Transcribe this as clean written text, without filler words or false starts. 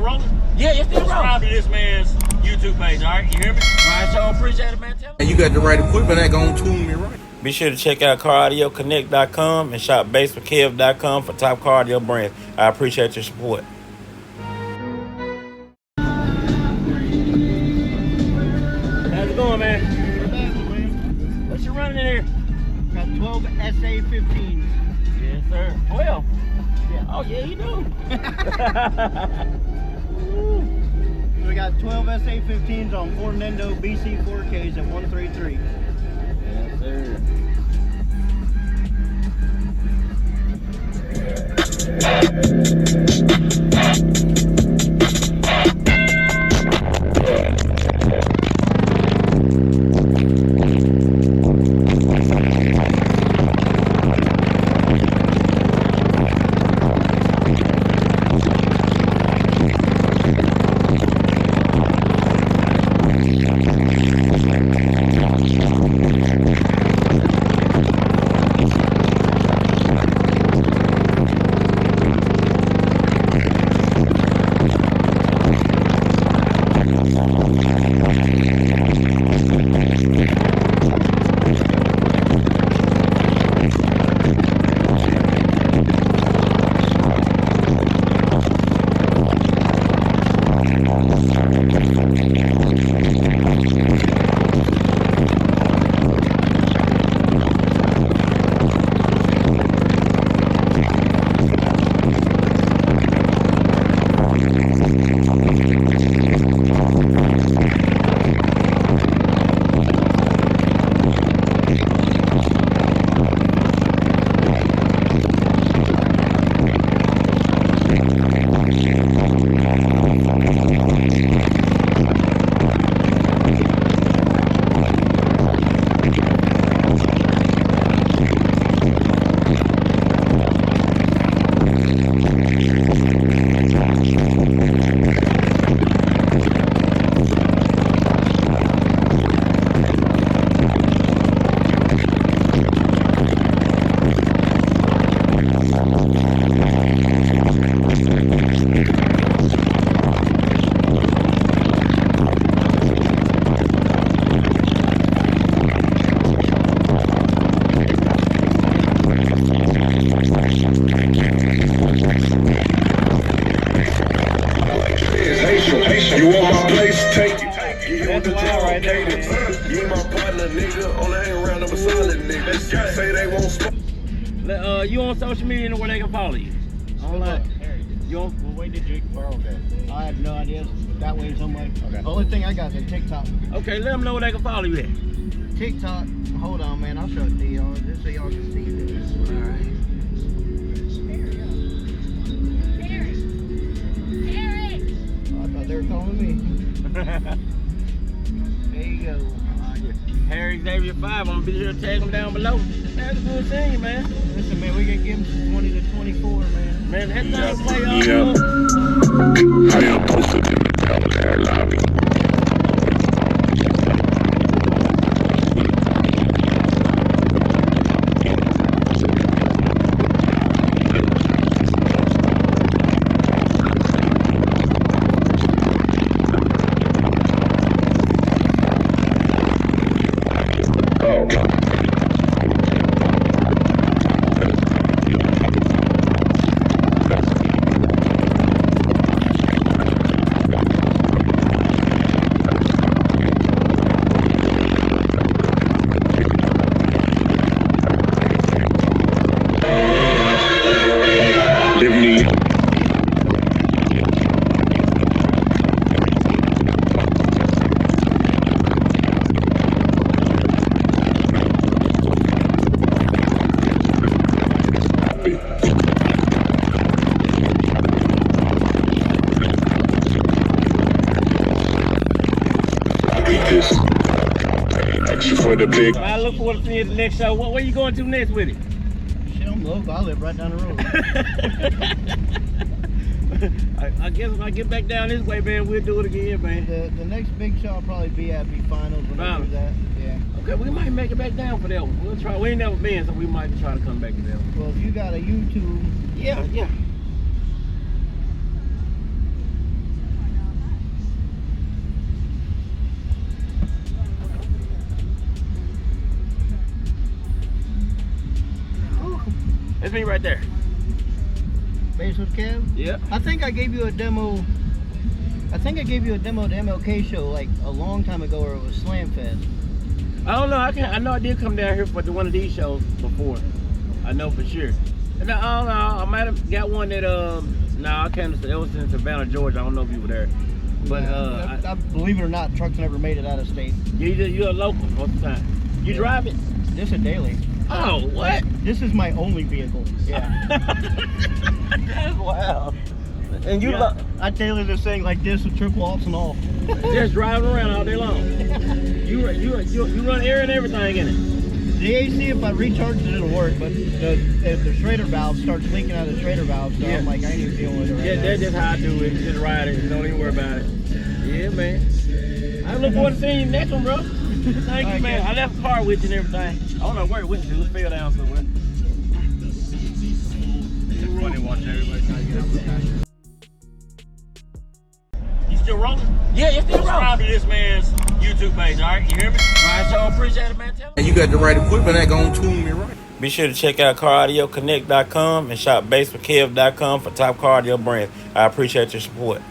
rolling? Yeah, it's still rolling. Subscribe to this man's YouTube page, all right? You hear me? All right, so I appreciate it, man. Tell me. And you got the right equipment that gonna tune me right. Be sure to check out CarAudioConnect.com and shop BASSWITHKEV.com for top car audio brands. I appreciate your support. How's it going, man? What you running in here? Got 12 SA-15s. Yes, sir. 12? Yeah. Oh, yeah, you do. We got 12 SA-15s on 4 Nendo BC 4Ks at 133. Yes, sir. You want my place? Take it. You hear what the drum rotated? You ain't my partner, nigga. Only hang around, I'm a solid nigga. Can't say they won't stop. You on social media and where they can follow you? Online. You on? Well, wait, did you borrow that? I have no idea. That way, some way. Okay. The only thing I got is a TikTok. Okay, let them know where they can follow you at. TikTok. Hold on, man. I'll show it to y'all just so y'all can see this. All right. Oh, I thought they were calling me. There you go. Harry Xavier 5, I'm gonna be here to tag them down below. That's a good thing, man. Listen, man, we can give them 20 to 24, man. Man, that thing play all I am posted in the Delaware lobby. The big. I look forward to seeing you at the next show. Where you going to next with it? Shit, I'm local. I live right down the road. I guess if I get back down this way, man, we'll do it again, man. The next big show will probably be at the finals when I do that. Yeah. Okay, we might make it back down for that one. We'll try. We ain't never been, so we might try to come back to that one. Well, if you got a YouTube. Yeah. It's me right there. Bass with Kev? Yep. I think I gave you a demo. I think I gave you a demo at the MLK show like a long time ago, where it was Slam Fest. I don't know. I know I did come down here for one of these shows before. I know for sure. And I don't know. I might have got one that I came to. It was in Savannah, Georgia. I don't know if you were there. But I believe it or not, trucks never made it out of state. You're a local most of the time. You drive it? This is daily. Oh, what? This is my only vehicle. Yeah. Wow. And you I daily this thing like this with triple alts and all. just driving around all day long. You run air and everything in it. The AC, if I recharge it, it'll work, but the Schrader valve starts leaking out of the Schrader valve, so I'm like, I ain't even dealing with it right now. That's just how I do it. Just ride it. Don't even worry about it. Yeah, man. I look forward to seeing you next one, bro. Thank you, man. I left the car with you and everything. I don't know where it went to. It fell down somewhere. It's funny watching everybody try to get out the car. You still rolling? Yeah, it's still Subscribe to this man's YouTube page, all right? You hear me? Right, so I appreciate it, man. Tell And you got the right equipment that gonna tune me right. Be sure to check out CarAudioConnect.com and shop BASSWITHKEV.com for top car audio brands. I appreciate your support.